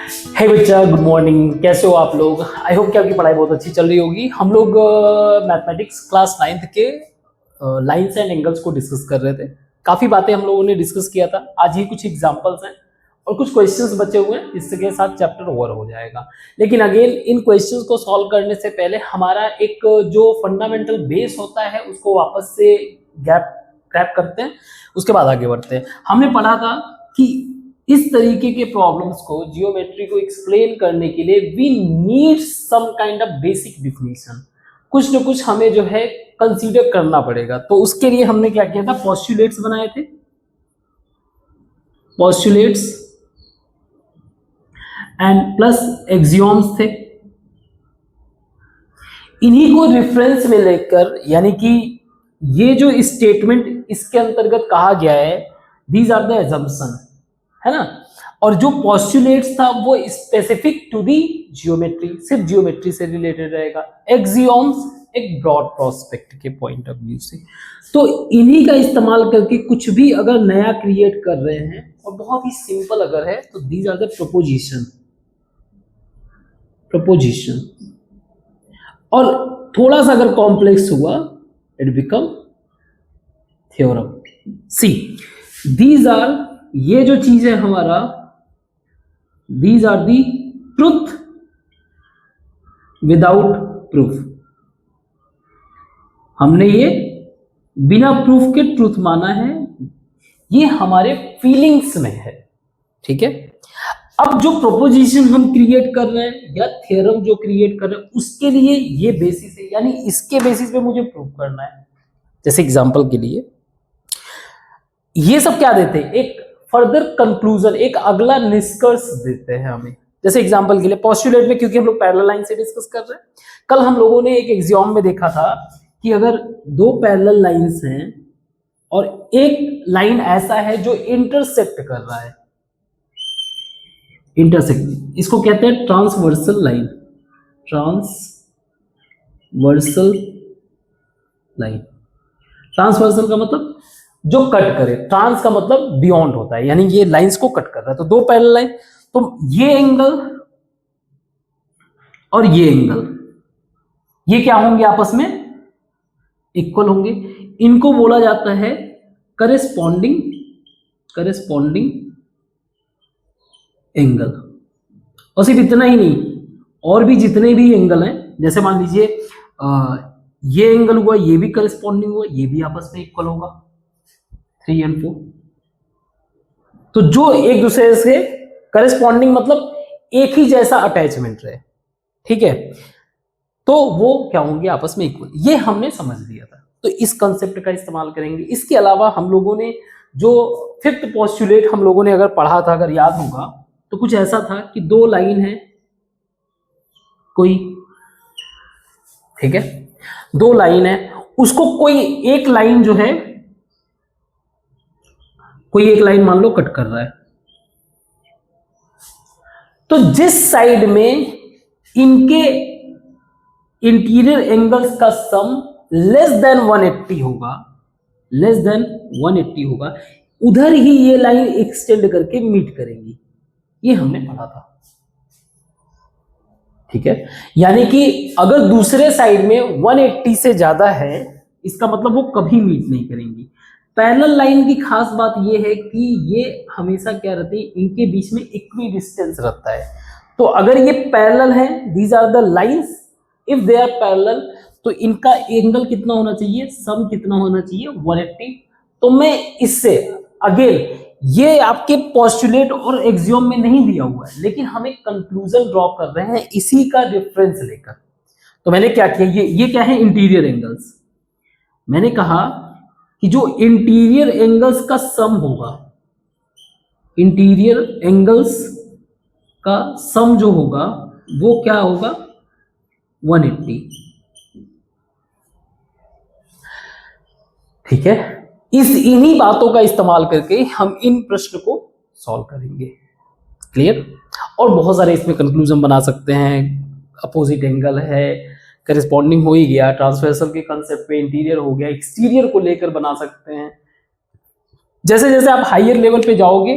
हे बच्चा, good morning. कैसे हो आप लोग? आई होप कि आपकी पढ़ाई बहुत अच्छी चल रही होगी। हम लोग मैथमेटिक्स क्लास 9th के लाइन्स एंड एंगल्स को डिस्कस कर रहे थे। काफ़ी बातें हम लोगों ने डिस्कस किया था। आज ही कुछ एग्जांपल्स हैं और कुछ क्वेश्चंस बचे हुए हैं, इसके साथ चैप्टर ओवर हो जाएगा। लेकिन अगेन इन क्वेश्चंस को सॉल्व करने से पहले हमारा एक जो फंडामेंटल बेस होता है उसको वापस से ग्रैब करते हैं, उसके बाद आगे बढ़ते हैं। हमने पढ़ा था कि इस तरीके के प्रॉब्लम्स को, जियोमेट्री को एक्सप्लेन करने के लिए we need some kind of basic definition. कुछ न कुछ हमें जो है कंसीडर करना पड़ेगा। तो उसके लिए हमने क्या किया था, पोस्टुलेट्स बनाए थे। पोस्टुलेट्स एंड प्लस एक्सियोम्स थे। इन्हीं को रेफरेंस में लेकर, यानी कि ये जो स्टेटमेंट इसके अंतर्गत कहा गया है, दीज आर द एजम्पशन, है ना। और जो पोस्टुलेट्स था वो स्पेसिफिक टू दी जियोमेट्री, सिर्फ जियोमेट्री से रिलेटेड रहेगा। एक्सियोम्स एक ब्रॉड प्रोस्पेक्ट के पॉइंट ऑफ व्यू से। तो इन्हीं का इस्तेमाल करके कुछ भी अगर नया क्रिएट कर रहे हैं, और बहुत ही सिंपल अगर है, तो दीज आर द प्रोपोजिशन। और थोड़ा सा अगर कॉम्प्लेक्स हुआ, it become theorem. See these are, ये जो चीज है हमारा, these are the truth without proof. हमने ये बिना प्रूफ के ट्रुथ माना है, ये हमारे फीलिंग्स में है, ठीक है। अब जो प्रोपोजिशन हम क्रिएट कर रहे हैं या थ्योरम जो क्रिएट कर रहे हैं, उसके लिए ये बेसिस है, यानी इसके बेसिस पे मुझे प्रूव करना है। जैसे एग्जांपल के लिए ये सब क्या देते हैं, एक फर्दर कंक्लूजन, एक अगला निष्कर्ष देते हैं हमें। जैसे एग्जांपल के लिए पोस्टुलेट में, क्योंकि हम लोग पैरेलल लाइन से डिस्कस कर रहे हैं, कल हम लोगों ने एक एग्जाम में देखा था कि अगर दो पैरेलल लाइंस हैं और एक लाइन ऐसा है जो इंटरसेक्ट कर रहा है, इंटरसेक्ट, इसको कहते हैं transversal line. Transversal line, transversal का मतलब जो कट करे, ट्रांस का मतलब बियॉन्ड होता है, यानी ये लाइंस को कट कर रहा है। तो दो पैरेलल लाइन, तो ये एंगल और ये एंगल, ये क्या होंगे, आपस में इक्वल होंगे। इनको बोला जाता है करेस्पॉन्डिंग एंगल। और सिर्फ इतना ही नहीं, और भी जितने भी एंगल हैं, जैसे मान लीजिए ये एंगल हुआ, ये भी करेस्पॉन्डिंग हुआ, ये भी आपस में इक्वल होगा, 3 और 4। तो जो एक दूसरे से करेस्पॉन्डिंग मतलब एक ही जैसा अटैचमेंट रहे, ठीक है, तो वो क्या होंगे, आपस में इक्वल। ये हमने समझ लिया था, तो इस कंसेप्ट का इस्तेमाल करेंगे। इसके अलावा हम लोगों ने जो फिफ्थ पोस्टुलेट हम लोगों ने अगर पढ़ा था, अगर याद होगा, तो कुछ ऐसा था कि दो लाइन है कोई, ठीक है, दो लाइन है, उसको कोई एक लाइन जो है, कोई एक लाइन मान लो कट कर रहा है, तो जिस साइड में इनके इंटीरियर एंगल्स का सम लेस देन 180 होगा, उधर ही ये लाइन एक्सटेंड करके मीट करेंगी। ये हमने पढ़ा था, ठीक है। यानी कि अगर दूसरे साइड में 180 से ज्यादा है, इसका मतलब वो कभी मीट नहीं करेंगी। पैरेलल लाइन की खास बात ये है कि ये हमेशा क्या रहती है, इनके बीच में इक्वी डिस्टेंस रहता है। तो अगर ये पैरेलल है, these are the lines, if they are parallel, तो इनका एंगल कितना होना चाहिए, सम कितना होना चाहिए, 180। तो मैं इससे अगेन, ये आपके पोस्टुलेट और एक्सियोम में नहीं दिया हुआ है, लेकिन हम एक कंक्लूजन ड्रॉ कर रहे हैं इसी का रेफरेंस लेकर। तो मैंने क्या किया, ये क्या है, इंटीरियर एंगल्स। मैंने कहा कि जो इंटीरियर एंगल्स का सम होगा, इंटीरियर एंगल्स का सम जो होगा वो क्या होगा, 180, ठीक है। इन्हीं बातों का इस्तेमाल करके हम इन प्रश्न को सॉल्व करेंगे, क्लियर। और बहुत सारे इसमें कंक्लूजन बना सकते हैं। अपोजिट एंगल है, करेस्पॉन्डिंग हो ही गया, ट्रांसवर्सल के कंसेप्ट पे इंटीरियर हो गया, एक्सटीरियर को लेकर बना सकते हैं। जैसे जैसे आप हायर लेवल पे जाओगे,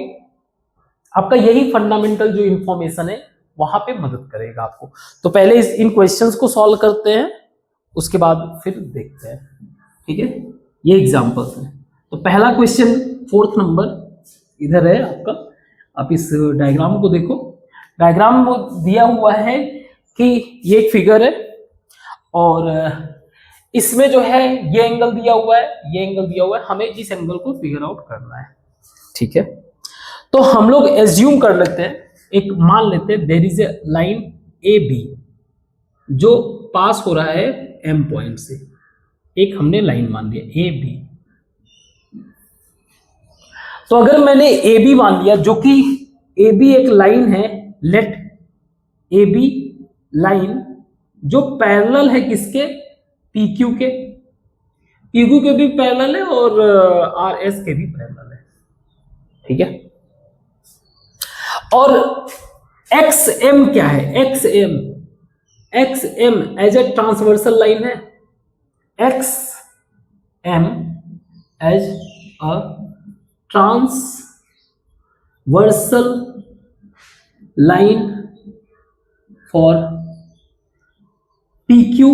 आपका यही फंडामेंटल जो इंफॉर्मेशन है वहां पे मदद करेगा आपको। तो पहले इन क्वेश्चंस को सॉल्व करते हैं, उसके बाद फिर देखते हैं। ठीक है, ये एग्जांपल्स हैं। तो पहला क्वेश्चन 4th नंबर इधर है आपका। आप इस डायग्राम को देखो। डायग्राम दिया हुआ है कि ये एक फिगर है और इसमें जो है ये एंगल दिया हुआ है, ये एंगल दिया हुआ है, हमें इस एंगल को फिगर आउट करना है। ठीक है, तो हम लोग एज्यूम कर लेते हैं, एक मान लेते हैं there is a line A B जो पास हो रहा है एम पॉइंट से। एक हमने लाइन मान लिया ए बी। तो अगर मैंने ए बी मान लिया, जो कि ए बी एक लाइन है, लेट ए बी लाइन जो पैरेलल है किसके, पी क्यू के, पी क्यू के भी पैरेलल है और आर एस के भी पैरेलल है। ठीक है, और एक्स एम क्या है, X M as a transversal line है, X M as a transversal line for P Q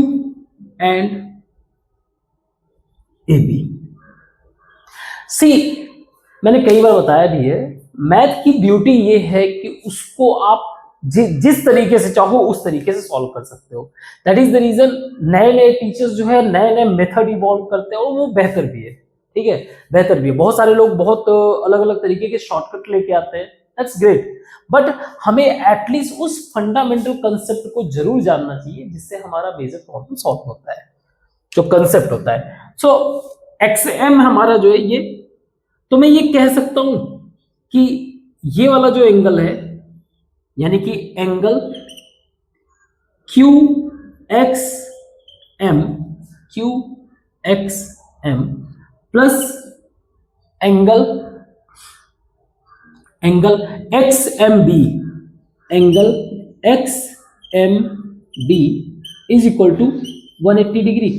and A B. See, मैंने कई बार बताया भी है, मैथ की ब्यूटी ये है कि उसको आप जिस तरीके से चाहो उस तरीके से सॉल्व कर सकते हो। दैट इज द रीजन नए नए टीचर्स जो है नए नए मेथड इवॉल्व करते हैं और वो बेहतर भी है। ठीक है, बेहतर भी है। बहुत सारे लोग बहुत अलग अलग तरीके के शॉर्टकट लेके आते हैं, दैट्स ग्रेट, बट हमें एटलीस्ट उस फंडामेंटल कंसेप्ट को जरूर जानना चाहिए जिससे हमारा मेजर प्रॉब्लम सॉल्व होता है, जो कंसेप्ट होता है। सो एक्स एम हमारा जो है ये, तो मैं ये कह सकता हूं कि ये वाला जो एंगल है, यानी कि angle Q X M plus angle X M B is equal to 180 degree.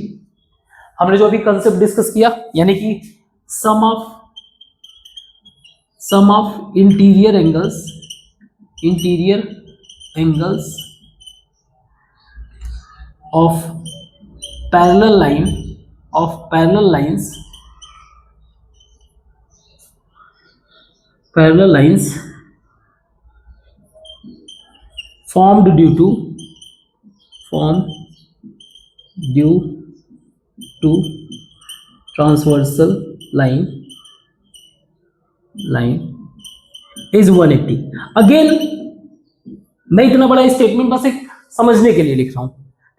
हमने जो अभी कंसेप्ट डिस्कस किया, यानी कि sum of interior angles of parallel lines formed due to transversal line is 180। Again मैं इतना बड़ा स्टेटमेंट बस एक समझने के लिए लिख रहा हूं।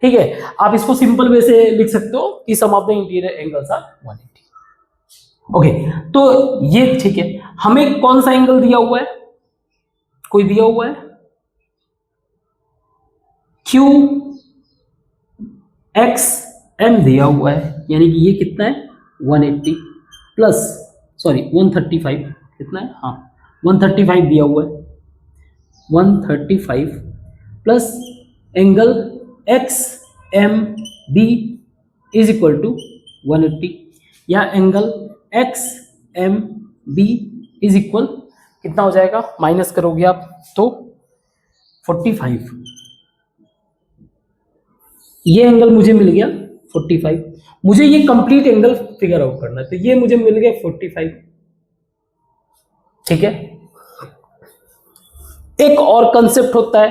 ठीक है, आप इसको सिंपल वे से लिख सकते हो कि sum of the interior angles are 180। Okay, तो ये ठीक है। हमें कौन सा एंगल दिया हुआ है, कोई दिया हुआ है क्यू एक्स एम दिया हुआ है, यानी कि ये कितना है 180 प्लस 135, कितना है, हाँ 135 दिया हुआ है, 135 plus angle X M B is equal to 180, या angle X M B is equal कितना हो जाएगा, माइनस करोगे आप तो 45। ये एंगल मुझे मिल गया 45। मुझे ये कंप्लीट एंगल फिगर आउट करना है, तो ये मुझे मिल गया 45। ठीक है, एक और कंसेप्ट होता है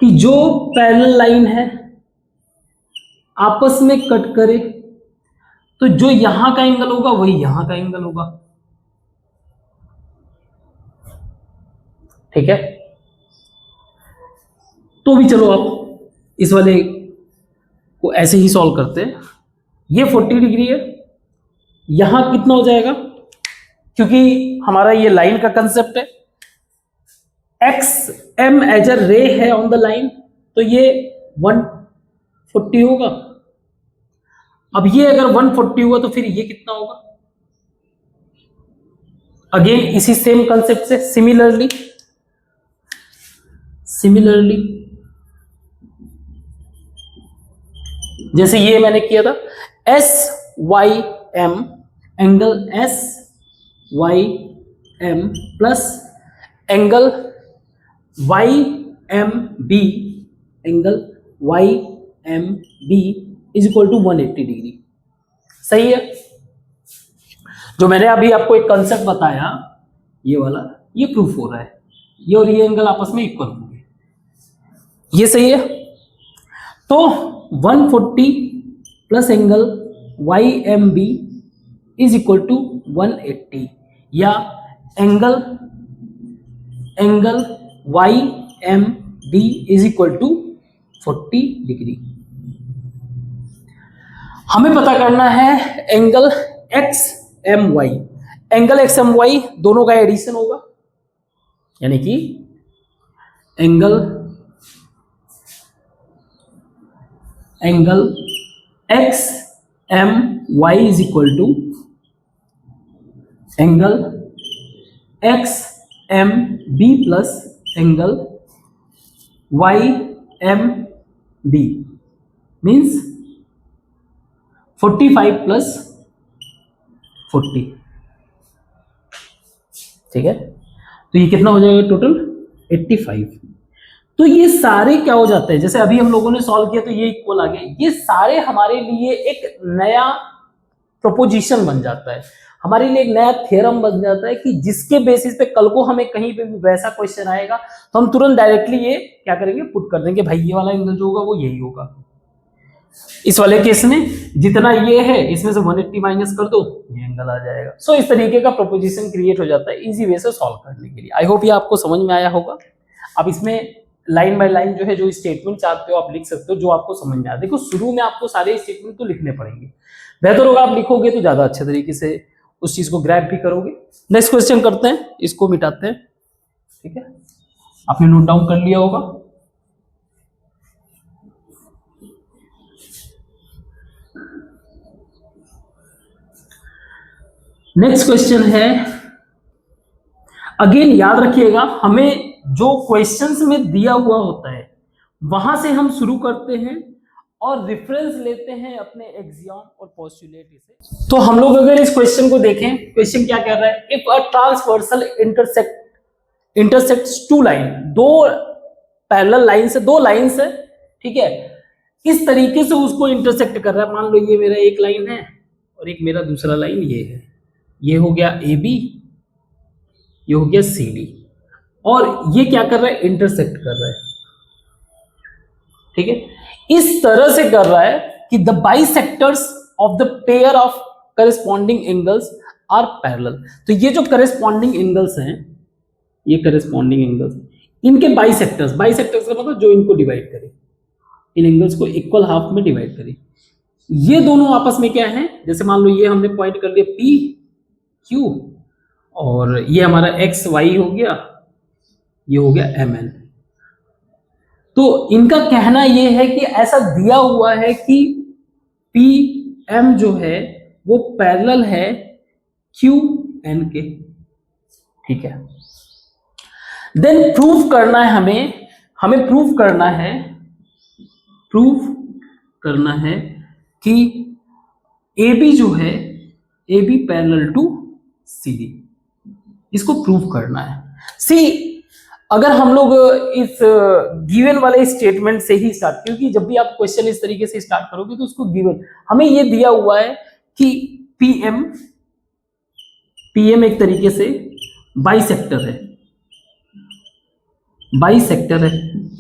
कि जो पैरेलल लाइन है आपस में कट करे तो जो यहां का एंगल होगा वही यहां का एंगल होगा। ठीक है, तो भी चलो आप इस वाले को ऐसे ही सॉल्व करते हैं। ये 40 डिग्री है, यहां कितना हो जाएगा, क्योंकि हमारा ये लाइन का कंसेप्ट है, एक्स एम एज अ रे है ऑन द लाइन, तो ये 140 होगा। अब ये अगर 140 हुआ तो फिर ये कितना होगा, अगेन इसी सेम कंसेप्ट से सिमिलरली जैसे ये मैंने किया था S Y M, angle S Y M plus angle Y M B, angle Y M B is equal to 180 degree. सही है। जो मैंने अभी आपको एक कंसेप्ट बताया ये वाला, ये प्रूफ हो रहा है, ये और ये एंगल आपस में इक्वल होंगे, ये सही है। तो 140 plus angle Y M B is equal to 180, या angle Y M B is equal to 40 degree. हमें पता करना है angle X M Y. Angle X M Y दोनों का एडिशन होगा, यानी कि angle X M Y is equal to angle X M B plus angle Y M B, means 45 plus 40। ठीक है, तो ये कितना हो जाएगा टोटल 85। तो ये सारे क्या हो जाते हैं, जैसे अभी हम लोगों ने सॉल्व किया तो ये इक्वल आ गया, ये सारे हमारे लिए एक नया प्रोपोजिशन बन जाता है, हमारे लिए एक नया थ्योरम बन जाता है कि जिसके बेसिस पे कल को हमें कहीं पे भी वैसा क्वेश्चन आएगा तो हम तुरंत डायरेक्टली ये क्या करेंगे, पुट कर देंगे, भाई ये वाला एंगल जो होगा वो यही होगा। इस वाले केस में जितना ये है इसमें से 180 माइनस कर दो, ये एंगल आ जाएगा। सो इस तरीके का प्रोपोजिशन क्रिएट हो जाता है इजी वे से सॉल्व करने के लिए। आई होप ये आपको समझ में आया होगा। अब इसमें लाइन बाय लाइन जो है, जो स्टेटमेंट चाहते हो आप लिख सकते हो, जो आपको समझ में आया। देखो शुरू में आपको सारे स्टेटमेंट तो लिखने पड़ेंगे, बेहतर होगा आप लिखोगे तो ज्यादा अच्छे तरीके से उस चीज को ग्रैब भी करोगे। नेक्स्ट क्वेश्चन करते हैं, इसको मिटाते हैं। ठीक है, आपने नोट डाउन कर लिया होगा। नेक्स्ट क्वेश्चन है, अगेन याद रखिएगा, हमें जो क्वेश्चंस में दिया हुआ होता है वहां से हम शुरू करते हैं और रेफरेंस लेते हैं अपने एग्जाम और पोस्टुलेट से। तो हम लोग अगर इस क्वेश्चन को देखें, क्वेश्चन क्या कर रहा है, if a transversal intersects two line, दो पैरेलल लाइन से, दो लाइन से, ठीक है, इस तरीके से उसको इंटरसेक्ट कर रहा है। मान लो ये मेरा एक लाइन है और एक मेरा दूसरा लाइन ये है, ये हो गया ए बी, ये हो गया सी डी, और ये क्या कर रहा है, इंटरसेक्ट कर रहा है। ठीक है, इस तरह से कर रहा है कि the bisectors of the pair of corresponding angles are parallel. तो ये जो करेस्पॉन्डिंग एंगल्स हैं, ये करेस्पॉन्डिंग एंगल्स, इनके बाइसेक्टर्स, बाइसेक्टर्स का मतलब जो इनको डिवाइड करे, इन एंगल्स को इक्वल हाफ में डिवाइड करे, ये दोनों आपस में क्या है, जैसे मान लो ये हमने पॉइंट कर दिया पी क्यू, और ये हमारा एक्स वाई हो गया, ये हो गया एम एन। तो इनका कहना ये है कि ऐसा दिया हुआ है कि पी एम जो है वो पैरेलल है क्यू एन के। ठीक है, देन प्रूफ करना है हमें प्रूफ करना है कि ए बी जो है, A B parallel to C D, इसको प्रूफ करना है। सी, अगर हम लोग इस गिवन वाले स्टेटमेंट से ही स्टार्ट, क्योंकि जब भी आप क्वेश्चन इस तरीके से स्टार्ट करोगे तो उसको गिवन, हमें ये दिया हुआ है कि पीएम एक तरीके से बाइसेक्टर है।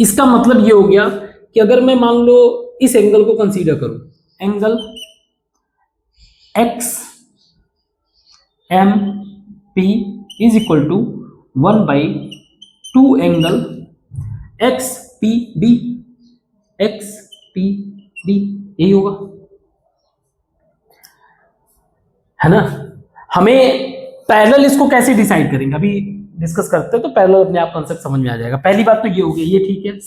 इसका मतलब ये हो गया कि अगर मैं मान लो इस एंगल को कंसीडर करूं, angle X M P is equal to 1/2 angle X P B, यही होगा, है ना। हमें पैरेलल इसको कैसे डिसाइड करेंगे अभी डिस्कस करते हैं, तो पैरेलल अपने आप कॉन्सेप्ट समझ में आ जाएगा। पहली बात तो ये हो गई, ये ठीक है।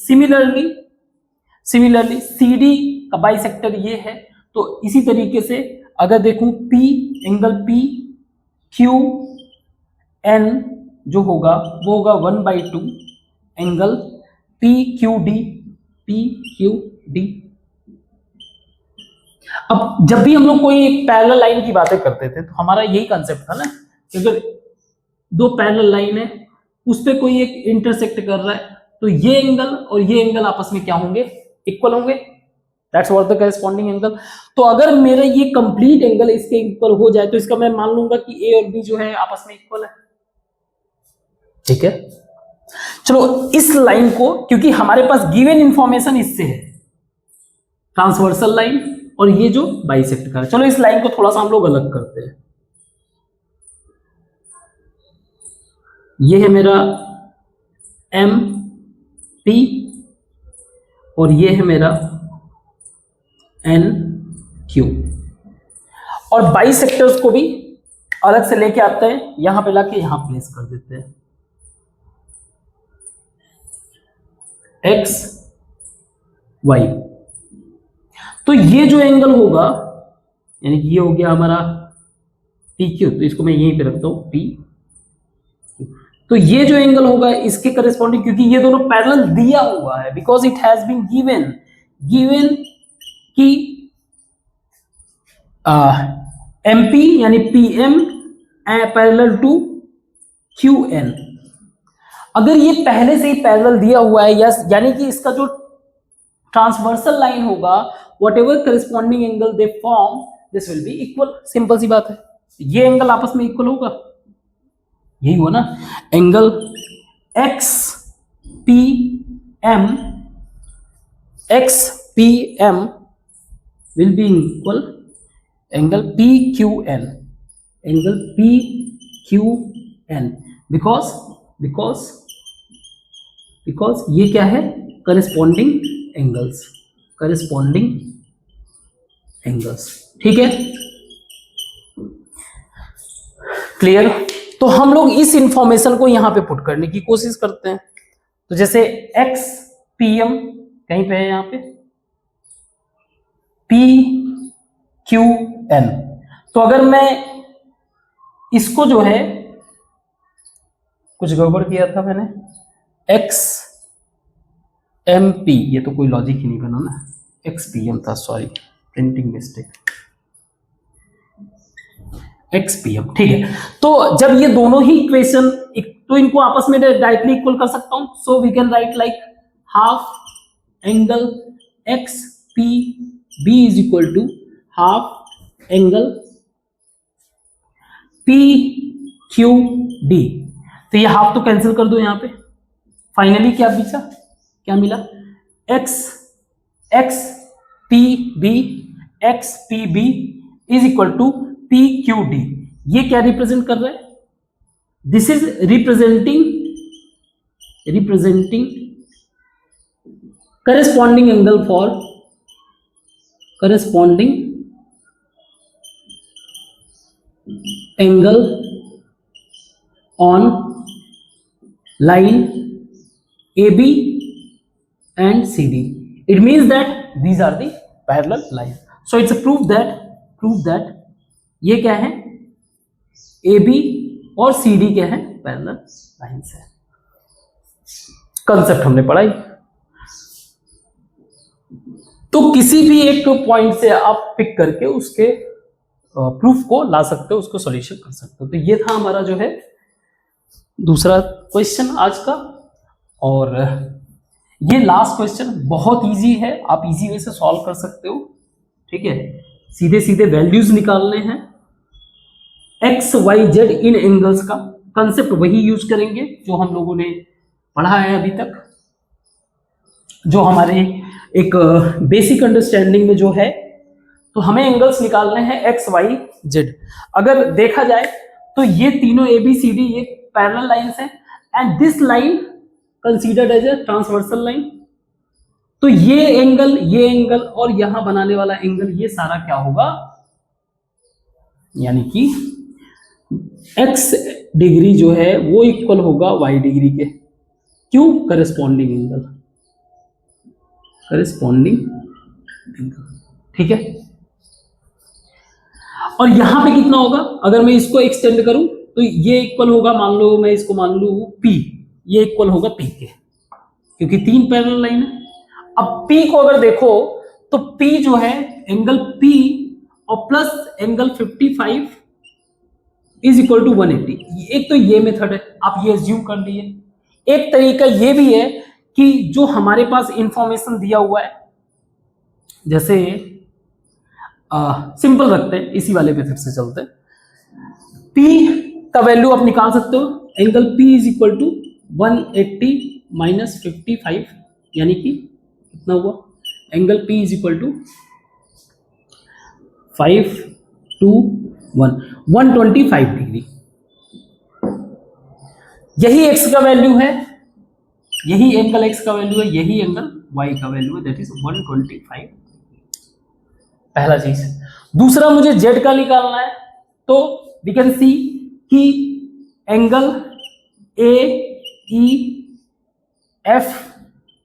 सिमिलरली सीडी का बाइसेक्टर ये है, तो इसी तरीके से अगर देखूं P, angle P Q N जो होगा वो होगा 1/2 एंगल पी क्यू डी। अब जब भी हम लोग कोई पैरेलल लाइन की बातें करते थे तो हमारा यही कंसेप्ट था ना कि अगर दो पैरेलल लाइन है, उस पे कोई एक इंटरसेक्ट कर रहा है, तो ये एंगल और ये एंगल आपस में क्या होंगे, इक्वल होंगे, that's what the corresponding angle. तो अगर मेरा ये कंप्लीट एंगल इसके इक्वल हो जाए तो इसका मैं मान लूंगा कि ए और बी जो है आपस में इक्वल है, ठीक है। चलो इस लाइन को, क्योंकि हमारे पास गिवन इंफॉर्मेशन इससे है, ट्रांसवर्सल लाइन और ये जो बाइसेक्ट कर, चलो इस लाइन को थोड़ा सा हम लोग अलग करते हैं। ये है मेरा एम पी और ये है मेरा एन क्यू, और बाइसेक्टर्स को भी अलग से लेके आते हैं, यहां पे लाके यहां प्लेस कर देते हैं, एक्स वाई। तो ये जो एंगल होगा, यानी कि ये हो गया हमारा पी क्यू, तो इसको मैं यहीं पे रखता हूं पी। तो ये जो एंगल होगा इसके करस्पॉन्डिंग, क्योंकि ये दोनों पैरेलल दिया हुआ है, because it has been given कि एमपी यानी पीएम पैरेलल टू क्यूएन। अगर ये पहले से ही पैरेलल दिया हुआ है, यानी कि इसका जो ट्रांसवर्सल लाइन होगा, whatever corresponding angle they form, this will be equal. Simple सी बात है, ये एंगल आपस में इक्वल होगा, यही हुआ ना, angle X P M will be equal angle P Q N, because ये क्या है, करस्पॉन्डिंग एंगल्स, ठीक है, क्लियर। तो हम लोग इस इंफॉर्मेशन को यहां पे पुट करने की कोशिश करते हैं। तो जैसे एक्स पी एम कहीं पे है, यहां पे पी क्यू एन, तो अगर मैं इसको जो है, कुछ गड़बड़ किया था मैंने, एक्स एम पी, ये तो कोई लॉजिक ही नहीं बना ना, एक्स पी एम था, sorry printing mistake, X P M, ठीक है। तो जब ये दोनों ही इक्वेशन, तो इनको आपस में डायरेक्टली इक्वल कर सकता हूं, so we can write like half angle X P B is equal to half angle P Q D. तो ये हाफ तो कैंसिल कर दो यहां पे, फाइनली क्या मिला, X P B is equal to P Q D. ये क्या रिप्रेजेंट कर रहा है, this is representing corresponding angle for angle on line AB and CD. It means that these are the parallel lines. So it's a proof that ये क्या है, AB और CD क्या है, पैरेलल लाइंस है। कंसेप्ट हमने पढ़ाई। तो किसी भी एक पॉइंट से आप पिक करके उसके प्रूफ को ला सकते हो, उसको सॉल्यूशन कर सकते हो। तो ये था हमारा जो है दूसरा क्वेश्चन आज का, और ये लास्ट क्वेश्चन बहुत इजी है, आप इजी वे से सॉल्व कर सकते हो, ठीक है। सीधे सीधे वैल्यूज निकालने हैं, एक्स वाई जेड इन एंगल्स का कंसेप्ट वही यूज करेंगे जो हम लोगों ने पढ़ा है अभी तक, जो हमारे एक बेसिक अंडरस्टैंडिंग में जो है। तो हमें एंगल्स निकालने हैं एक्स वाई जेड। अगर देखा जाए तो ये तीनों ए बी सी डी ये पैरेलल लाइंस हैं, and this line considered as a transversal line. तो ये एंगल और यहां बनाने वाला एंगल, ये सारा क्या होगा, यानी कि x डिग्री जो है वो इक्वल होगा y डिग्री के। क्यों, करस्पॉन्डिंग एंगल, ठीक है। और यहां पे कितना होगा, अगर मैं इसको एक्सटेंड करूं तो ये इक्वल होगा, मान लो मैं इसको मान लू P, ये इक्वल होगा P के, क्योंकि तीन पैरेलल लाइन है। अब P को अगर देखो तो P जो है एंगल P और plus angle 55 is equal to 180। एक तो ये मेथड है, आप ये एज्यूम कर लिए। एक तरीका ये भी है कि जो हमारे पास इंफॉर्मेशन दिया हुआ है, जैसे सिंपल रखते हैं, इसी वाले मेथड से चलते हैं। P का वैल्यू आप निकाल सकते हो, angle P is equal to 180 minus 55, यानी कि कितना हुआ, angle P is equal to 125 degree. यही x का वैल्यू है, यही एंगल x का वैल्यू है, यही एंगल y का वैल्यू है, दैट इज 125। पहला चीज। दूसरा मुझे z का निकालना है, तो वी कैन सी कि एंगल AEF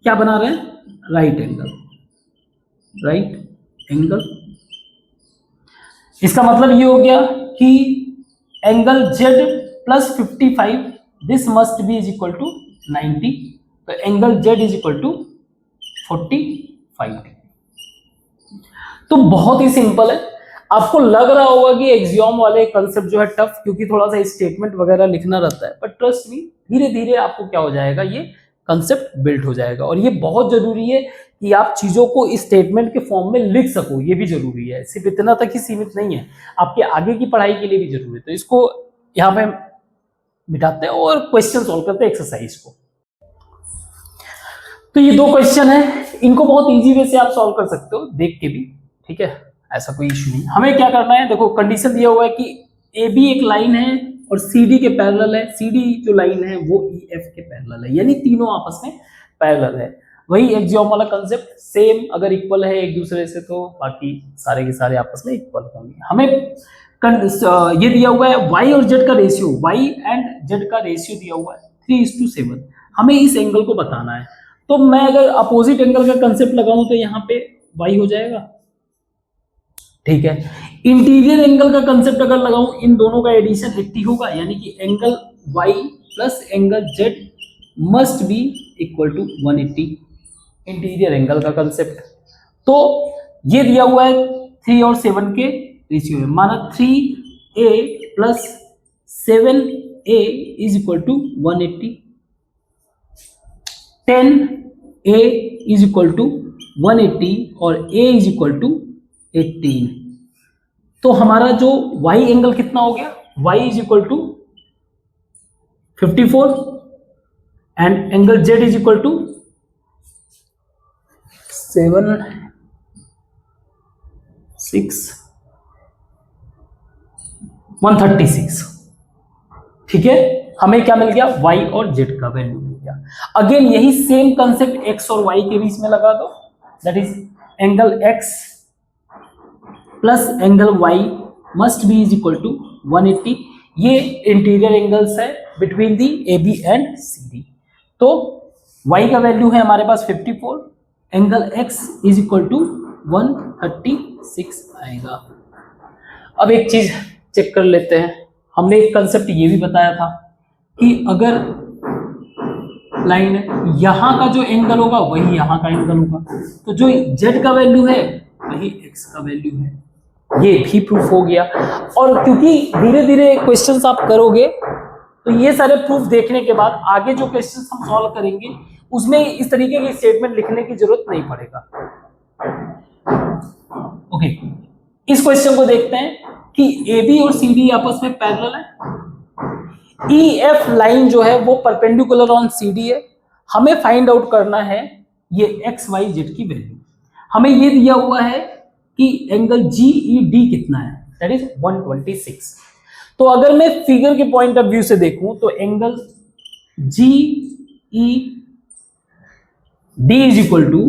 क्या बना रहे हैं, राइट एंगल। इसका मतलब ये हो गया कि angle Z plus 55 this must be is equal to 90, तो angle Z is equal to 45। तो बहुत ही सिंपल है। आपको लग रहा होगा कि एक्सियोम वाले कंसेप्ट जो है टफ, क्योंकि थोड़ा सा स्टेटमेंट वगैरह लिखना रहता है, बट ट्रस्ट मी, धीरे धीरे आपको क्या हो जाएगा, ये कंसेप्ट बिल्ड हो जाएगा। और ये बहुत जरूरी है कि आप चीजों को स्टेटमेंट के फॉर्म में लिख सको, ये भी जरूरी है। सिर्फ इतना तक ही सीमित नहीं है, आपके आगे की पढ़ाई के लिए भी जरूरी है। तो इसको यहाँ पे मिटाते हैं और क्वेश्चन सॉल्व करते हैं एक्सरसाइज को। तो ये 2 क्वेश्चन है, इनको बहुत इजी वे से आप सॉल्व कर सकते हो देख के भी, ठीक है, ऐसा कोई इशू नहीं। हमें क्या करना है, देखो कंडीशन दिया हुआ है कि AB एक लाइन है और CD के पैरेलल है। CD जो लाइन है वो EF के पैरेलल है, यानी तीनों आपस में पैरेलल है। वही एक्सियोम वाला कंसेप्ट, सेम, अगर इक्वल है एक दूसरे से तो बाकी सारे के सारे आपस में इक्वल होंगे। हमें ये दिया हुआ है y और z का रेशियो, y एंड z का रेशियो दिया हुआ है 3:7। हमें इस एंगल को बताना है, तो मैं अगर अपोजिट एंगल का कंसेप्ट लगाऊं तो यहाँ पे y हो जाएगा, ठीक है। इंटीरियर एंगल का कंसेप्ट अगर लगाऊं, इन दोनों का एडिशन 80 होगा, यानी कि angle y plus angle z must be equal to 180, interior angle का कंसेप्ट। तो ये दिया हुआ है 3 और 7 के रेशियो में, माना 3a plus 7a is equal to 180, 10a is equal to 180 और a इज इक्वल टू 18। तो हमारा जो y एंगल कितना हो गया, y is equal to 54 and angle z is equal to 136, ठीक है। हमें क्या मिल गया, y और z का वैल्यू मिल गया। अगेन यही सेम कंसेप्ट x और y के बीच में लगा दो, that is angle x plus angle y must be is equal to 180। ये इंटीरियर एंगल्स है between the AB and CD। तो y का वैल्यू है हमारे पास 54, angle x is equal to 136 आएगा। अब एक चीज चेक कर लेते हैं, हमने एक कंसेप्ट ये भी बताया था कि अगर लाइन यहां का जो एंगल होगा वही यहां का एंगल होगा, तो जो z का वैल्यू है वही x का वैल्यू है। ये भी प्रूफ हो गया। और क्योंकि धीरे धीरे क्वेश्चंस आप करोगे तो ये सारे प्रूफ देखने के बाद आगे जो क्वेश्चंस हम सॉल्व करेंगे उसमें इस तरीके की स्टेटमेंट लिखने की जरूरत नहीं पड़ेगा। ओके, इस क्वेश्चन को देखते हैं कि AB और CD आपस में पैरेलल है। EF लाइन जो है वो परपेंडिकुलर ऑन CD है। हमें फाइंड आउट करना है ये XYZ की वैल्यू। हमें ये दिया हुआ है कि एंगल GED कितना है, दैट इज 126। तो अगर मैं फिगर के पॉइंट ऑफ व्यू से देखूं तो angle GED is equal to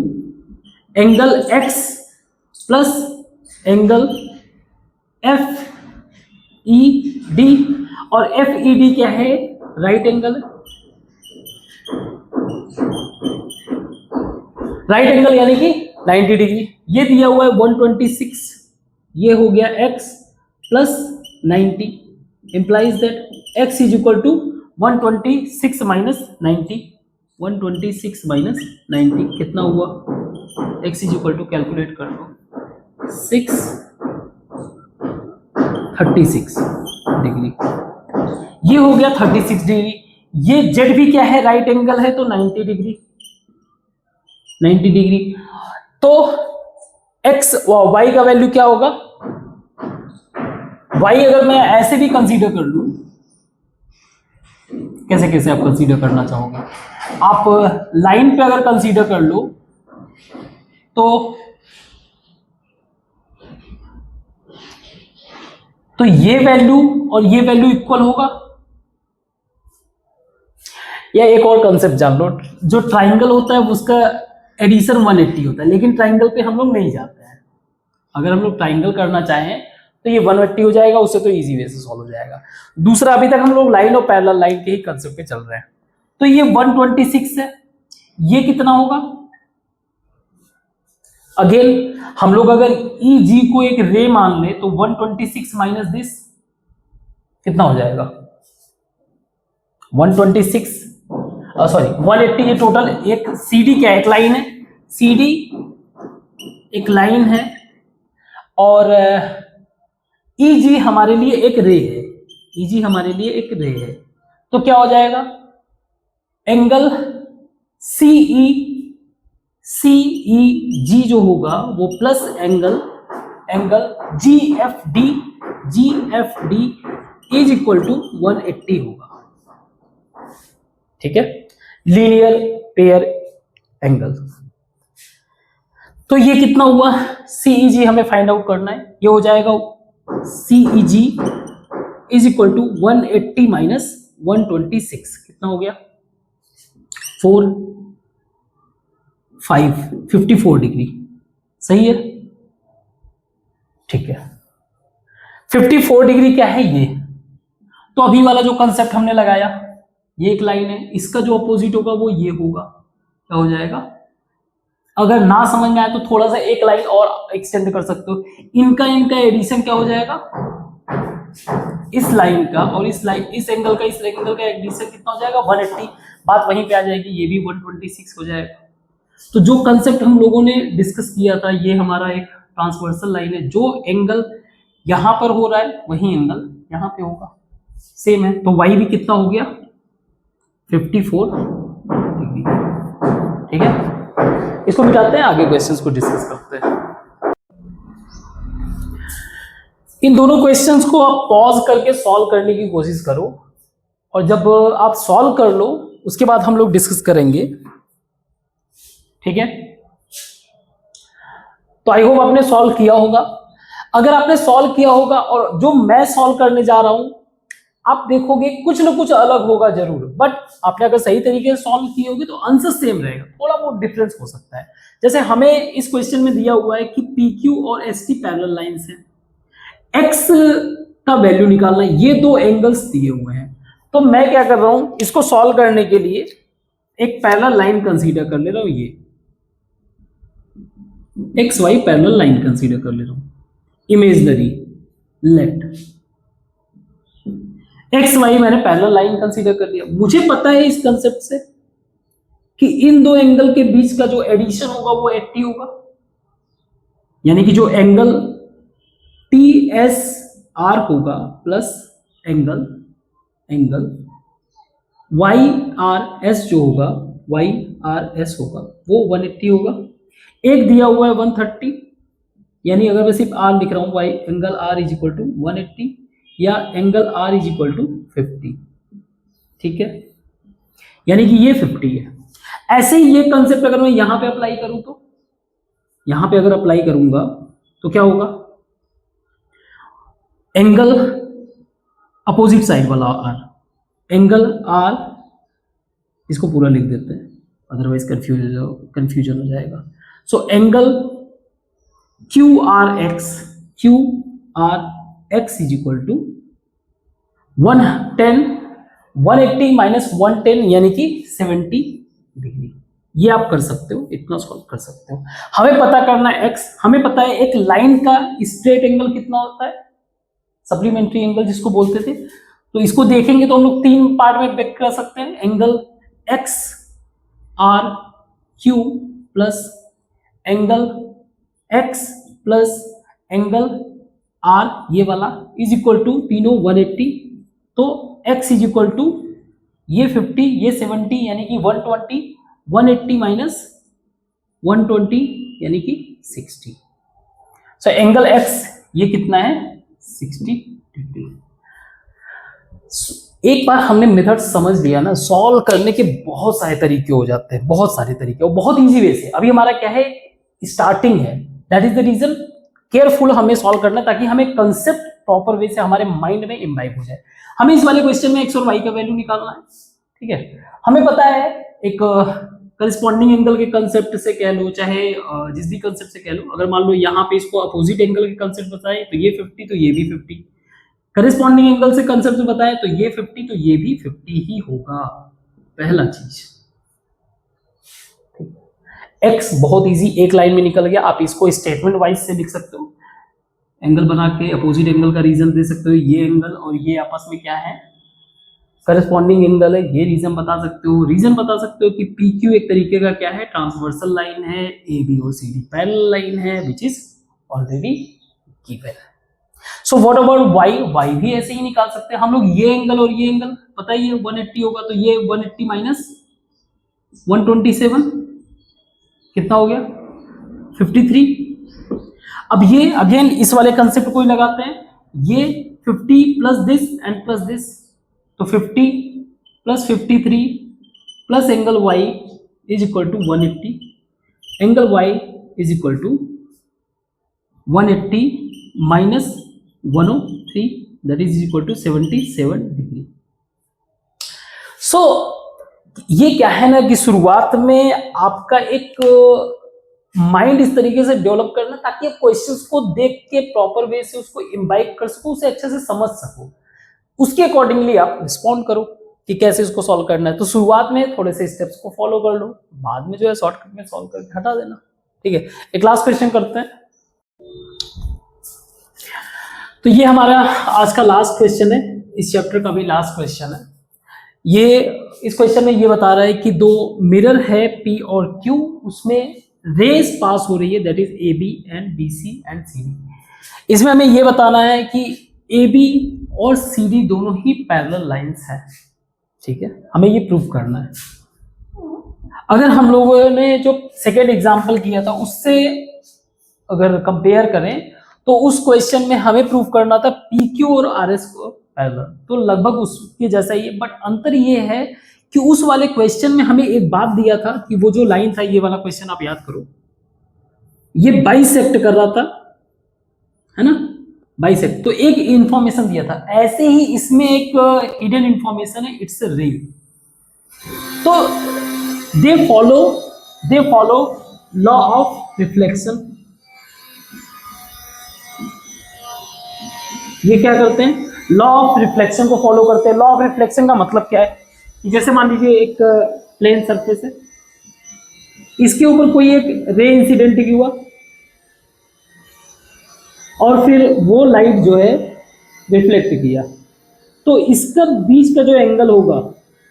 angle X plus angle FED, और FED क्या है, राइट एंगल। राइट एंगल यानी कि 90 डिग्री। ये दिया हुआ है 126, ये हो गया x plus 90, implies that x is equal to 126 minus 90। 126 minus 90 कितना हुआ, x is equal to calculate कर लो 636। डिग्री, ये हो गया 36 डिग्री। ये जेड भी क्या है, राइट एंगल है, तो 90 डिग्री, 90 डिग्री। तो एक्स वाई का वैल्यू क्या होगा, वाई अगर मैं ऐसे भी कंसीडर कर लूं, कैसे कैसे आप कंसीडर करना चाहोगे, आप लाइन पे अगर कंसीडर कर लो तो ये वैल्यू और ये वैल्यू इक्वल होगा। या एक और कंसेप्ट जान लो, जो ट्राइंगल होता है उसका एडिशन 180 होता है, लेकिन ट्राइंगल पे हम लोग नहीं जाते हैं। अगर हम लोग ट्राइंगल करना चाहें तो ये 180 हो जाएगा, उससे तो इजी वे से सॉल्व हो जाएगा। दूसरा, अभी तक हम लोग लाइन और पैरेलल लाइन के ही कंसेप्ट पे चल रहे हैं, तो ये 126 है, ये कितना होगा। अगेन हम लोग अगर ई जी को एक रे मान ले तो 126 माइनस दिस कितना हो जाएगा, 126 सॉरी 180। ये टोटल एक CD क्या है, एक लाइन है, CD एक लाइन है, और EG हमारे लिए एक रे है, EG हमारे लिए एक रे है। तो क्या हो जाएगा, एंगल CEG जो होगा वो plus angle GFD is equal to 180 होगा। ठीक है, लीनियर पेयर एंगल। तो ये कितना हुआ, CEG हमें फाइंड आउट करना है, ये हो जाएगा CEG is equal to 180 minus 126, कितना हो गया 54 डिग्री, सही है। ठीक है, 54 डिग्री क्या है ये, तो अभी वाला जो कंसेप्ट हमने लगाया, ये एक लाइन है, इसका जो अपोजिट होगा वो ये होगा, क्या हो जाएगा। अगर ना समझ में आए तो थोड़ा सा एक लाइन और एक्सटेंड कर सकते हो, इनका एडिशन क्या हो जाएगा, इस लाइन का और इस एंगल का एडिशन कितना हो जाएगा 180, बात वहीं पे आ जाएगी, ये भी 126 हो जाएगा। तो जो कंसेप्ट हम लोगों ने डिस्कस किया था, ये हमारा एक ट्रांसवर्सल लाइन है, जो एंगल यहां पर हो रहा है वही एंगल यहां पे होगा, सेम है। तो y भी कितना हो गया 54 डिग्री। ठीक है, इसको मिटाते हैं, आगे क्वेश्चंस को डिस्कस करते हैं। इन दोनों क्वेश्चंस को आप पॉज करके सॉल्व करने की कोशिश करो, और जब आप सॉल्व कर लो उसके बाद हम लोग डिस्कस करेंगे। ठीक है, तो आई होप आपने सॉल्व किया होगा। अगर आपने सॉल्व किया होगा और जो मैं सॉल्व करने जा रहा हूं आप देखोगे कुछ ना कुछ अलग होगा जरूर, बट आपने अगर सही तरीके से सॉल्व किए होगे तो आंसर सेम रहेगा, थोड़ा बहुत डिफरेंस हो सकता है। जैसे हमें इस क्वेश्चन में दिया हुआ है कि PQ और ST पैरेलल लाइंस हैं, X का वैल्यू निकालना है, ये दो एंगल्स दिए हुए हैं। तो मैं क्या कर रहा हूं, इसको सॉल्व करने के लिए एक पैरेलल लाइन कंसीडर कर ले रहा हूं, ये XY पैरेलल लाइन कंसीडर कर ले रहा हूं, इमेजिनरी लेट XY मैंने पैरेलल लाइन कंसीडर कर लिया। मुझे पता है इस कंसेप्ट से कि इन दो एंगल के बीच का जो एडिशन होगा वो 80 होगा, यानी कि जो एंगल TSR होगा प्लस एंगल YRS जो होगा YRS होगा वो 180 होगा। एक दिया हुआ है 130, यानी अगर मैं सिर्फ R लिख रहा हूं, angle R is equal to 180 या angle R is equal to 50। ठीक है, यानी कि ये 50 है। ऐसे ही ये कंसेप्ट अगर मैं यहां पे अप्लाई करूं, तो यहां पे अगर अप्लाई करूंगा तो क्या होगा, एंगल अपोजिट साइड वाला R, एंगल R, इसको पूरा लिख देते हैं अदरवाइज कंफ्यूजन हो जाएगा। So angle QRX is equal to 180 minus 110 यानी कि 70 डिग्री। ये आप कर सकते हो, इतना सॉल्व कर सकते हो। हमें पता करना है x, हमें पता है एक लाइन का स्ट्रेट एंगल कितना होता है, सप्लीमेंट्री एंगल जिसको बोलते थे। तो इसको देखेंगे तो हम लोग तीन पार्ट में ब्रेक कर सकते हैं, angle XRQ plus angle X plus angle R ये वाला इज इक्वल टू तीनों 180, तो x इज इक्वल टू ये 50 ये 70 यानी कि 120, 180 माइनस 120 यानी कि 60। सो एंगल x ये कितना है 60 डिग्री। एक बार हमने मेथड समझ लिया ना, सॉल्व करने के बहुत सारे तरीके हो जाते हैं, बहुत सारे तरीके, और बहुत इजी वे से। अभी हमारा क्या है, स्टार्टिंग है, that is the reason careful हमें सॉल्व करना है, ताकि हमें कंसेप्ट प्रॉपर वे से हमारे माइंड में इम्बाइब हो जाए। हमें इस वाले क्वेश्चन में x और y का वैल्यू निकालना है, ठीक है। हमें पता है एक करस्पॉन्डिंग एंगल के कंसेप्ट से कह लो, चाहे जिस भी कंसेप्ट से कह लो, अगर मान लो यहाँ पे इसको अपोजिट एंगल के कंसेप्ट बताए तो ये 50 तो ये भी 50, करस्पॉन्डिंग एंगल से कंसेप्ट बताए तो ये 50 तो ये भी 50 ही होगा, पहला चीज। x बहुत इजी, एक लाइन में निकल गया। आप इसको स्टेटमेंट वाइज से लिख सकते हो, एंगल बना के अपोजिट एंगल का रीजन दे सकते हो, ये एंगल और ये आपस में क्या है करस्पॉन्डिंग एंगल है, ये रीजन बता सकते हो। रीजन बता सकते हो कि PQ एक तरीके का क्या है ट्रांसवर्सल लाइन है, AB और CD पैरेलल लाइन है, which is already given. So what about y भी ऐसे ही निकाल सकते हैं हम लोग। ये एंगल और ये एंगल पता ही है 180 होगा, तो ये 180 माइनस 127 कितना हो गया 53। अब ये अगेन इस वाले कंसेप्ट को ही लगाते हैं, ये 50 plus this and plus this, तो 50 plus 53 plus angle y is equal to 180, angle y is equal to 180 minus 103 that is equal to 77 degree. So ये क्या है ना कि शुरुआत में आपका एक माइंड इस तरीके से डेवलप करना ताकि आप क्वेश्चंस को देख के प्रॉपर वे से उसको इम्बाइब कर सको, उसे अच्छे से समझ सको, उसके अकॉर्डिंगली आप रिस्पॉन्ड करो कि कैसे इसको सॉल्व करना है। तो शुरुआत में थोड़े से स्टेप्स को फॉलो कर लो, बाद में जो है शॉर्टकट में सॉल्व करके हटा देना, ठीक है। एक लास्ट क्वेश्चन करते हैं। तो ये हमारा आज का लास्ट क्वेश्चन है, इस चैप्टर का भी लास्ट क्वेश्चन है। ये इस क्वेश्चन में ये बता रहा है कि दो मिरर है P और Q, उसमें रेज पास हो रही है, that is AB and BC and CD। इसमें हमें ये बताना है कि AB और CD दोनों ही पैरेलल लाइंस हैं, ठीक है, हमें ये प्रूव करना है। अगर हम लोगों ने जो सेकेंड एग्जाम्पल किया था उससे अगर कंपेयर करें तो उस क्वेश्चन में हमें प्रूव करना था PQ और RS को पैरेलल, तो लगभग उसके जैसा ही है, बट अंतर ये है कि उस वाले क्वेश्चन में हमें एक बात दिया था कि वो जो लाइन था, ये वाला क्वेश्चन आप याद करो, ये बाइसेक्ट कर रहा था, है ना, बाइसेक्ट, तो एक इंफॉर्मेशन दिया था। ऐसे ही इसमें एक हिडन इंफॉर्मेशन है, इट्स अ रे। तो they follow law of reflection. ये क्या करते हैं, लॉ ऑफ रिफ्लेक्शन को फॉलो करते हैं। लॉ ऑफ रिफ्लेक्शन का मतलब क्या है, जैसे मान लीजिए एक प्लेन सरफेस है, इसके ऊपर कोई एक रे इंसिडेंट हुआ और फिर वो लाइट जो है रिफ्लेक्ट किया, तो इसका बीच का जो एंगल होगा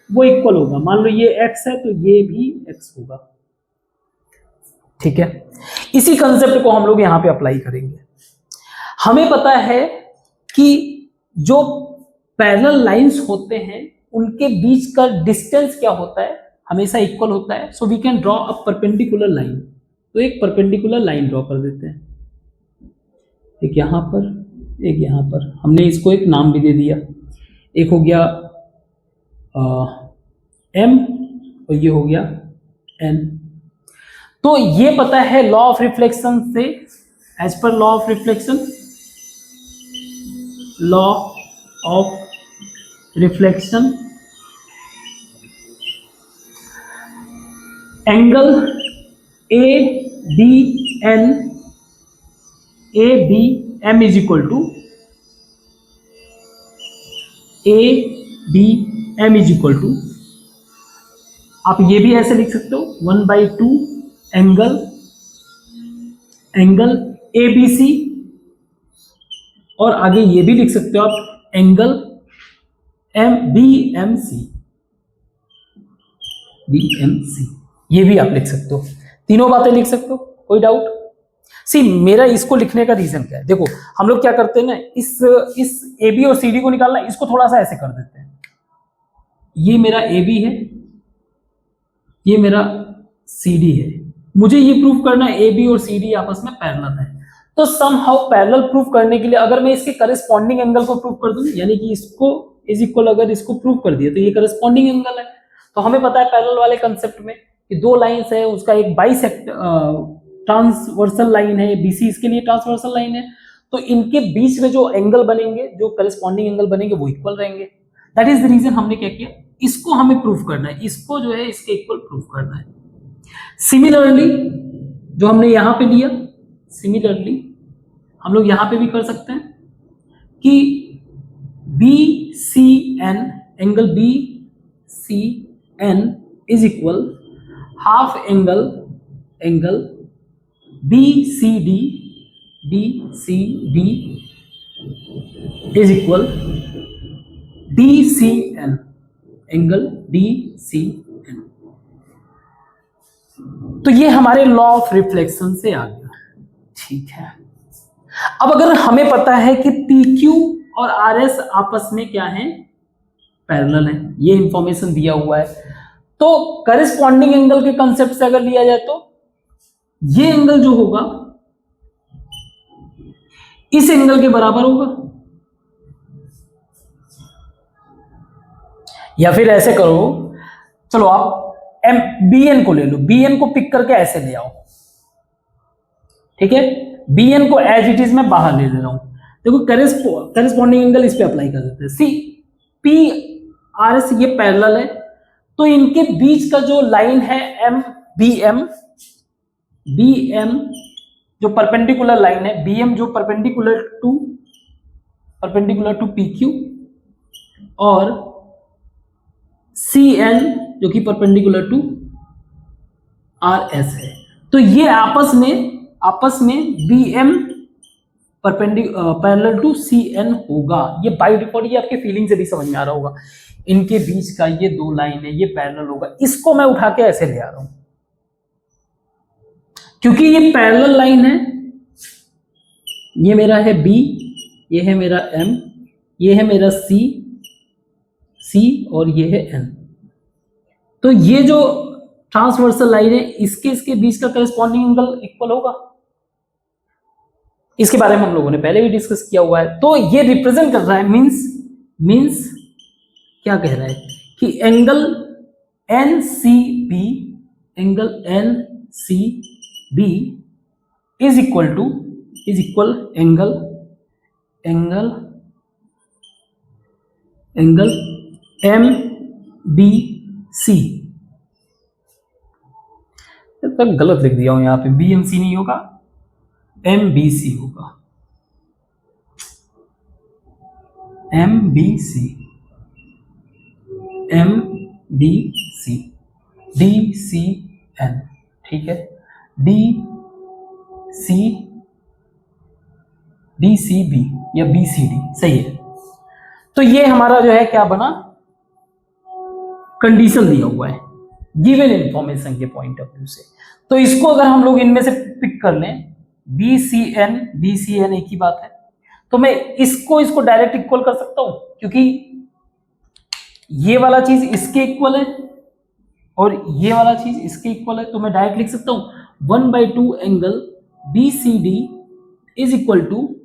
वो इक्वल होगा। मान लो ये x है तो ये भी x होगा, ठीक है। इसी कंसेप्ट को हम लोग यहां पे अप्लाई करेंगे। हमें पता है कि जो पैरेलल लाइंस होते हैं उनके बीच का डिस्टेंस क्या होता है, हमेशा इक्वल होता है। So we can draw a perpendicular line. तो एक परपेंडिकुलर लाइन ड्रॉ कर देते हैं, एक यहां पर, एक यहां पर। हमने इसको एक नाम भी दे दिया, एक हो गया M और ये हो गया N। तो ये पता है लॉ ऑफ रिफ्लेक्शन से, as per law of reflection, law of reflection, angle ABM is equal to ABM is equal to, आप ये भी ऐसे लिख सकते हो 1/2 एंगल ABC, और आगे ये भी लिख सकते हो आप एंगल BMC, ये भी आप लिख सकते हो। तीनों बातें लिख सकते हो, कोई डाउट। सी मेरा इसको लिखने का रीजन क्या है, देखो हम लोग क्या करते हैं ना, इस ए बी और सी डी को निकालना, इसको थोड़ा सा ऐसे कर देते हैं, ये मेरा ए बी है, ये मेरा सी डी है, मुझे ये प्रूव करना है ए बी और सी डी आपस में पैरेलल है। तो समहाउ पैरेलल प्रूव करने के लिए अगर मैं इसके करस्पॉन्डिंग एंगल को प्रूव कर दूं, यानी कि इसको इज इक्वल अगर इसको प्रूव कर दिया तो ये करस्पॉन्डिंग एंगल है। तो हमें पता है पैरेलल वाले कंसेप्ट में कि दो लाइंस है, उसका एक बाइसेक्ट ट्रांसवर्सल लाइन है, बीसी इसके लिए ट्रांसवर्सल लाइन है, तो इनके बीच में जो एंगल बनेंगे, जो करस्पॉन्डिंग एंगल बनेंगे वो इक्वल रहेंगे। दैट इज द रीजन हमने क्या किया, इसको हमें प्रूव करना है, इसको जो है इसके इक्वल प्रूव करना है। सिमिलरली जो हमने यहां पे लिया, सिमिलरली हम लोग यहां पे भी कर सकते हैं कि B C N, angle B C N is equal half angle B C D is equal D C N, angle D C N. तो ये हमारे लॉ ऑफ रिफ्लेक्शन से आ गया, ठीक है। अब अगर हमें पता है कि पी क्यू और आर एस आपस में क्या है, पैरेलल है, ये इंफॉर्मेशन दिया हुआ है, तो करेस्पॉन्डिंग एंगल के कंसेप्ट से अगर लिया जाए तो ये एंगल जो होगा इस एंगल के बराबर होगा, या फिर ऐसे करो, चलो आप एम बी एन को ले लो, बी एन को पिक करके ऐसे ले आओ, ठीक है, बी एन को एज इट इज मैं बाहर ले रहा हूं, देखो करेस्पॉन्डिंग एंगल इस पे अप्लाई कर देते हैं। सी पी आर एस ये पैरेलल है, तो इनके बीच का जो लाइन है एम बी एम जो परपेंडिकुलर लाइन है, बी एम जो परपेंडिकुलर टू पी क्यू, और सी एन जो कि परपेंडिकुलर टू आर एस है। तो ये आपस में B M parallel to C N होगा। ये बाय डिफॉल्ट, ये आपके फीलिंग से भी समझ में आ रहा होगा, इनके बीच का ये दो लाइन है, ये पैरेलल होगा। इसको मैं उठा के ऐसे ले आ रहा हूं क्योंकि ये पैरेलल लाइन है, ये मेरा है बी, ये है मेरा एम, ये है मेरा सी और ये है एन। तो ये जो ट्रांसवर्सल लाइन है, इसके बीच का करस्पॉन्डिंग एंगल इक्वल होगा। इसके बारे में हम लोगों ने पहले भी डिस्कस किया हुआ है। तो ये रिप्रेजेंट कर रहा है, मींस क्या कह रहा है कि angle NCB is equal angle MBC। तो गलत लिख दिया हूं यहां पे, BMC नहीं होगा, MBC होगा, MBC DCN, ठीक है, DCB या BCD सही है। तो ये हमारा जो है क्या बना, कंडीशन दिया हुआ है गिवन इंफॉर्मेशन के पॉइंट ऑफ व्यू से। तो इसको अगर हम लोग इनमें से पिक कर लें, BCN एक ही बात है, तो मैं इसको डायरेक्ट इक्वल कर सकता हूं क्योंकि ये वाला चीज इसके इक्वल है और ये वाला चीज इसके इक्वल है। तो मैं डायरेक्ट लिख सकता हूं 1/2 angle BCD is equal to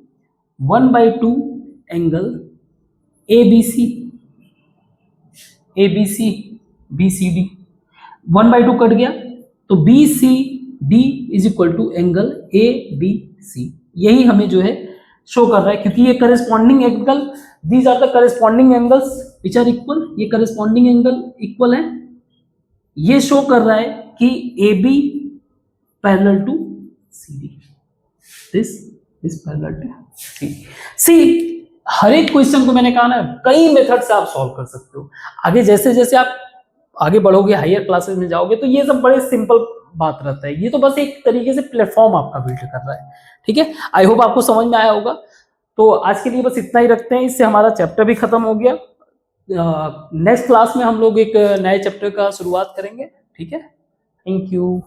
1/2 angle BCD। 1/2 कट गया तो BCD is equal to angle ABC। यही हमें जो है शो कर रहा है क्योंकि ये corresponding angle, these are the corresponding angles which are equal, ये करस्पॉन्डिंग एंगल इक्वल है। ये शो कर रहा है कि AB parallel to CD, this is parallel to CD। हर एक क्वेश्चन को मैंने कहा ना, कई मेथड से आप सॉल्व कर सकते हो। आगे जैसे जैसे आप आगे बढ़ोगे, हायर क्लासेस में जाओगे, तो ये सब बड़े सिंपल बात रहता है। ये तो बस एक तरीके से प्लेटफॉर्म आपका बिल्ड कर रहा है, ठीक है। आई होप आपको समझ में आया होगा। तो आज के लिए बस इतना ही रखते हैं, इससे हमारा चैप्टर भी खत्म हो गया। नेक्स्ट क्लास में हम लोग एक नए चैप्टर का शुरुआत करेंगे, ठीक है। Thank you.